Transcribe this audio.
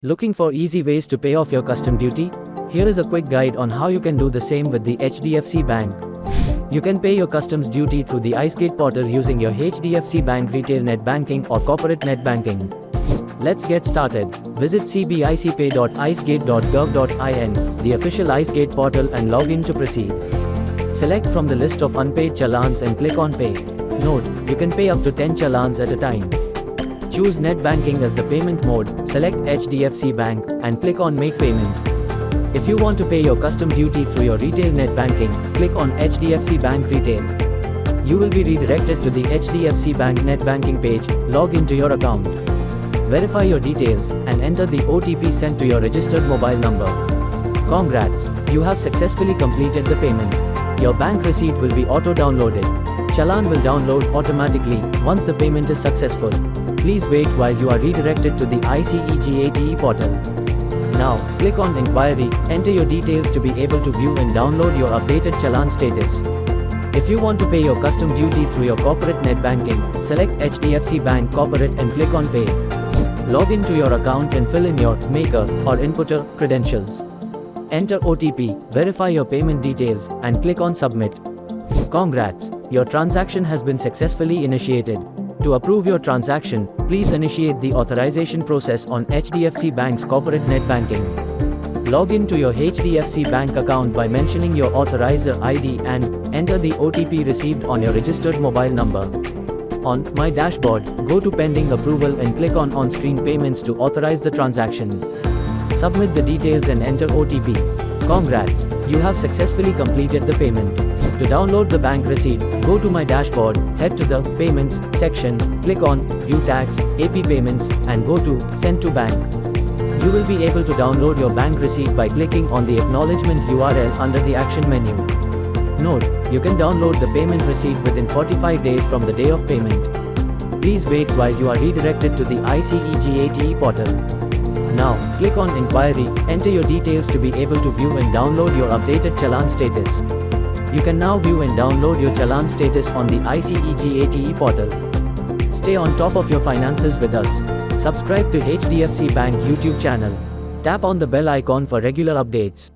Looking for easy ways to pay off your custom duty? Here is a quick guide on how you can do the same with the HDFC Bank. You can pay your customs duty through the IceGate portal using your HDFC Bank Retail Net Banking or Corporate Net Banking. Let's get started. Visit cbicpay.icegate.gov.in, the official IceGate portal, and log in to proceed. Select from the list of unpaid challans and click on Pay. Note, you can pay up to 10 challans at a time. Choose Net Banking as the payment mode, select HDFC Bank, and click on Make Payment. If you want to pay your custom duty through your retail net banking, click on HDFC Bank Retail. You will be redirected to the HDFC Bank Net Banking page. Log into your account. Verify your details, and enter the OTP sent to your registered mobile number. Congrats! You have successfully completed the payment. Your bank receipt will be auto-downloaded. Challan will download automatically once the payment is successful. Please wait while you are redirected to the IceGate portal. Now, click on Inquiry, enter your details to be able to view and download your updated challan status. If you want to pay your custom duty through your corporate net banking, select HDFC Bank Corporate and click on Pay. Log into your account and fill in your maker or inputter credentials. Enter OTP, verify your payment details, and click on Submit. Congrats! Your transaction has been successfully initiated. To approve your transaction, please initiate the authorization process on HDFC Bank's corporate net banking. Log in to your HDFC Bank account by mentioning your authorizer ID and enter the OTP received on your registered mobile number. On My Dashboard, go to Pending Approval and click on On-Screen Payments to authorize the transaction. Submit the details and enter OTP. Congrats! You have successfully completed the payment. To download the bank receipt, go to My Dashboard, head to the Payments section, click on View Tax, AP Payments, and go to Send to Bank. You will be able to download your bank receipt by clicking on the Acknowledgement URL under the Action menu. Note, you can download the payment receipt within 45 days from the day of payment. Please wait while you are redirected to the IceGate portal. Now, click on Inquiry, enter your details to be able to view and download your updated challan status. You can now view and download your challan status on the IceGate portal. Stay on top of your finances with us. Subscribe to HDFC Bank YouTube channel. Tap on the bell icon for regular updates.